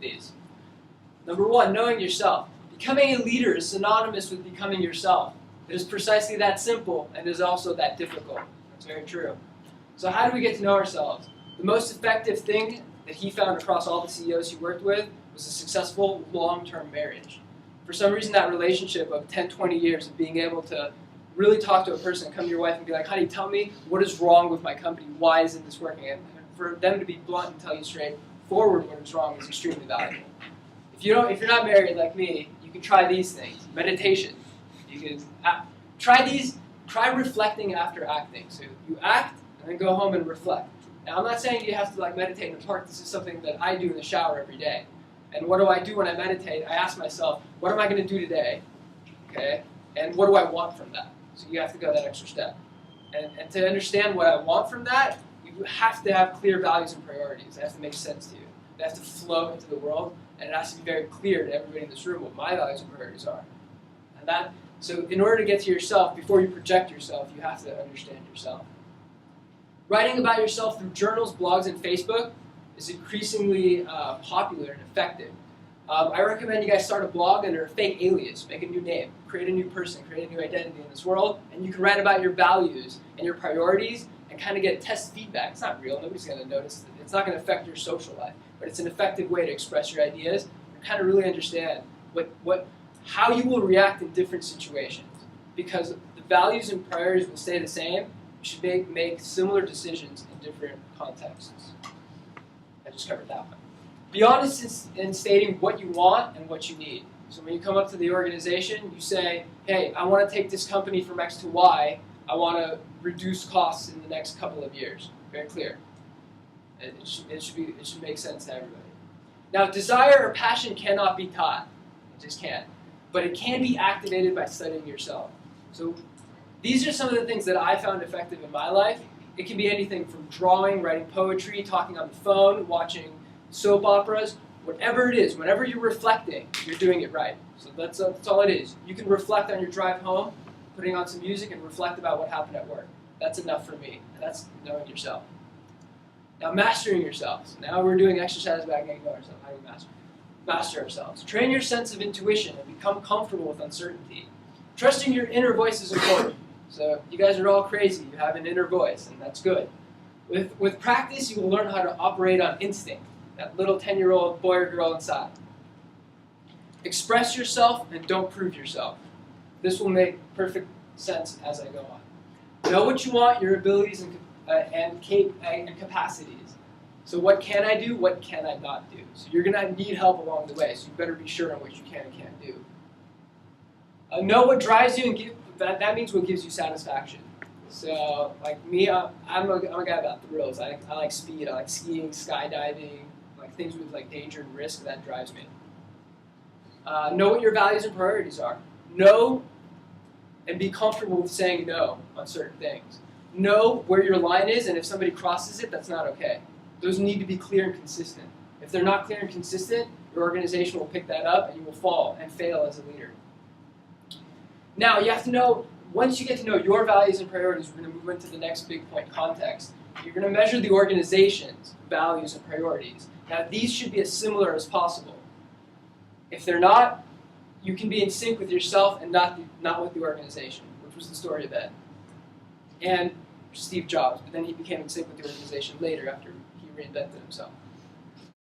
these. Number one, knowing yourself. Becoming a leader is synonymous with becoming yourself. It is precisely that simple and is also that difficult. That's very true. So how do we get to know ourselves? The most effective thing that he found across all the CEOs he worked with was a successful long-term marriage. For some reason, that relationship of 10, 20 years of being able to really talk to a person, come to your wife and be like, honey, tell me what is wrong with my company, why isn't this working? And for them to be blunt and tell you straight forward what is wrong is extremely valuable. If you're not married like me, you can try these things. Meditation. You can try reflecting after acting. So you act and then go home and reflect. Now I'm not saying you have to meditate in the park. This is something that I do in the shower every day. And what do I do when I meditate? I ask myself, what am I going to do today? Okay? And what do I want from that? So you have to go that extra step. And to understand what I want from that, you have to have clear values and priorities. They have to make sense to you. They have to flow into the world, and it has to be very clear to everybody in this room what my values and priorities are. So in order to get to yourself, before you project yourself, you have to understand yourself. Writing about yourself through journals, blogs, and Facebook is increasingly popular and effective. I recommend you guys start a blog under a fake alias, make a new name, create a new person, create a new identity in this world, and you can write about your values and your priorities and kind of get test feedback. It's not real, nobody's going to notice. It's not going to affect your social life, but it's an effective way to express your ideas and kind of really understand how you will react in different situations. Because the values and priorities will stay the same, you should make similar decisions in different contexts. I just covered that one. Be honest in stating what you want and what you need. So when you come up to the organization, you say, hey, I want to take this company from X to Y. I want to reduce costs in the next couple of years. Very clear. It should make sense to everybody. Now, desire or passion cannot be taught. It just can't. But it can be activated by studying yourself. So these are some of the things that I found effective in my life. It can be anything from drawing, writing poetry, talking on the phone, watching soap operas, whatever it is. Whenever you're reflecting, you're doing it right. So that's all it is. You can reflect on your drive home, putting on some music, and reflect about what happened at work. That's enough for me. And that's knowing yourself. Now, mastering yourself. So now we're doing exercises about getting to know ourselves. How do we master ourselves? Train your sense of intuition and become comfortable with uncertainty. Trusting your inner voice is important. So you guys are all crazy. You have an inner voice, and that's good. With practice, you will learn how to operate on instinct, that little 10-year-old boy or girl inside. Express yourself and don't prove yourself. This will make perfect sense as I go on. Know what you want, your abilities and capacities. So what can I do? What can I not do? So you're going to need help along the way, so you better be sure on what you can and can't do. Know what drives you, and that means what gives you satisfaction. So, like me, I'm a guy about thrills. I like speed. I like skiing, skydiving, like things with danger and risk. That drives me. Know what your values and priorities are. Know and be comfortable with saying no on certain things. Know where your line is, and if somebody crosses it, that's not okay. Those need to be clear and consistent. If they're not clear and consistent, your organization will pick that up, and you will fall and fail as a leader. Now, you have to know, once you get to know your values and priorities, we're going to move into the next big point, context. You're going to measure the organization's values and priorities. Now, these should be as similar as possible. If they're not, you can be in sync with yourself and not with the organization, which was the story of Ed. And Steve Jobs, but then he became in sync with the organization later after he reinvented himself.